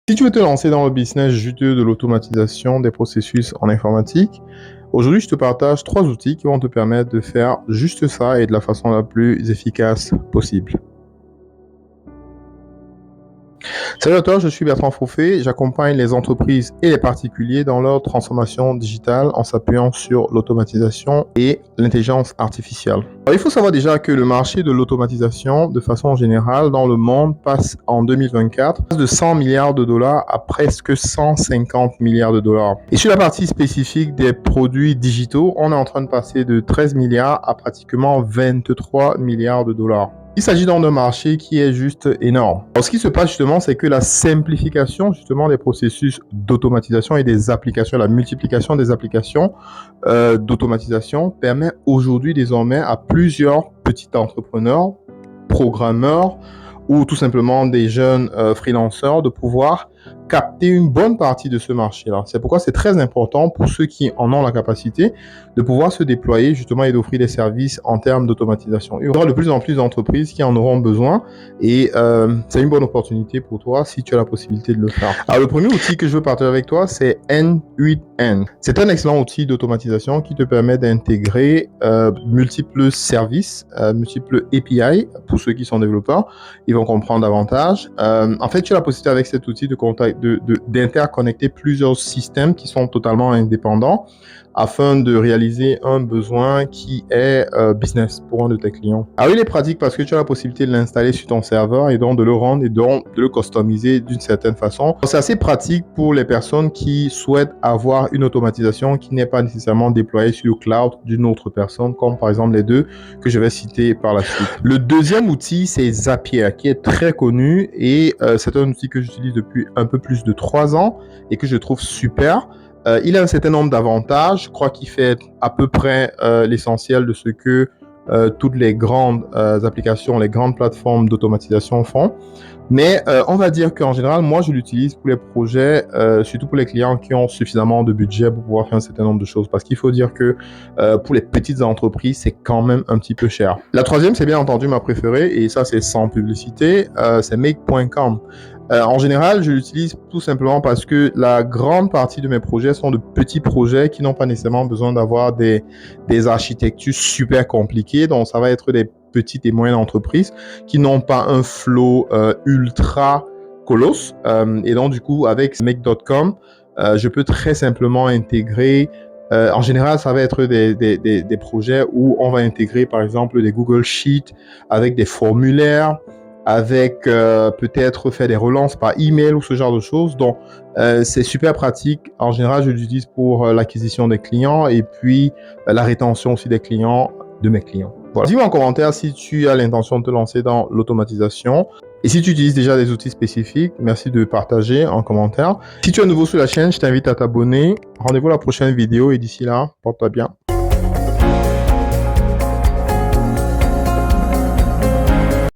Si tu veux te lancer dans le business juteux de l'automatisation des processus en informatique, aujourd'hui je te partage 3 outils qui vont te permettre de faire juste ça et de la façon la plus efficace possible. Salut à toi, je suis Bertrand Fauffet, j'accompagne les entreprises et les particuliers dans leur transformation digitale en s'appuyant sur l'automatisation et l'intelligence artificielle. Alors, il faut savoir déjà que le marché de l'automatisation, de façon générale, dans le monde, passe en 2024 de 100 milliards de dollars à presque 150 milliards de dollars. Et sur la partie spécifique des produits digitaux, on est en train de passer de 13 milliards à pratiquement 23 milliards de dollars. Il s'agit donc d'un marché qui est juste énorme. Alors, ce qui se passe justement, c'est que la simplification justement des processus d'automatisation et des applications, la multiplication des applications d'automatisation permet aujourd'hui désormais à plusieurs petits entrepreneurs, programmeurs ou tout simplement des jeunes freelanceurs de pouvoir capter une bonne partie de ce marché-là. C'est pourquoi c'est très important pour ceux qui en ont la capacité de pouvoir se déployer justement et d'offrir des services en termes d'automatisation. Il y aura de plus en plus d'entreprises qui en auront besoin et c'est une bonne opportunité pour toi si tu as la possibilité de le faire. Alors le premier outil que je veux partager avec toi, c'est N8N. C'est un excellent outil d'automatisation qui te permet d'intégrer multiples services, multiples API pour ceux qui sont développeurs. Ils vont comprendre davantage. En fait, tu as la possibilité avec cet outil d'interconnecter plusieurs systèmes qui sont totalement indépendants afin de réaliser un besoin qui est business pour un de tes clients. Alors, il est pratique parce que tu as la possibilité de l'installer sur ton serveur et donc de le rendre et donc de le customiser d'une certaine façon. C'est assez pratique pour les personnes qui souhaitent avoir une automatisation qui n'est pas nécessairement déployée sur le cloud d'une autre personne, comme par exemple les deux que je vais citer par la suite. Le deuxième outil, c'est Zapier, qui est très connu et c'est un outil que j'utilise depuis un peu plus de 3 ans et que je trouve super. Il a un certain nombre d'avantages. Je crois qu'il fait à peu près l'essentiel de ce que toutes les grandes applications, les grandes plateformes d'automatisation font. Mais on va dire qu'en général, moi, je l'utilise pour les projets, surtout pour les clients qui ont suffisamment de budget pour pouvoir faire un certain nombre de choses. Parce qu'il faut dire que pour les petites entreprises, c'est quand même un petit peu cher. La troisième, c'est bien entendu ma préférée, et ça, c'est sans publicité, c'est Make.com. En général, je l'utilise tout simplement parce que la grande partie de mes projets sont de petits projets qui n'ont pas nécessairement besoin d'avoir des architectures super compliquées. Donc, ça va être des petites et moyennes entreprises qui n'ont pas un flow ultra colosse. Et donc, du coup, avec Make.com, je peux très simplement intégrer en général, ça va être des projets où on va intégrer, par exemple, des Google Sheets avec des formulaires, avec peut-être faire des relances par email ou ce genre de choses. Donc, c'est super pratique. En général, je l'utilise pour l'acquisition des clients et puis la rétention aussi des clients de mes clients. Voilà. Dis-moi en commentaire si tu as l'intention de te lancer dans l'automatisation. Et si tu utilises déjà des outils spécifiques, merci de partager en commentaire. Si tu es nouveau sur la chaîne, je t'invite à t'abonner. Rendez-vous à la prochaine vidéo et d'ici là, porte-toi bien.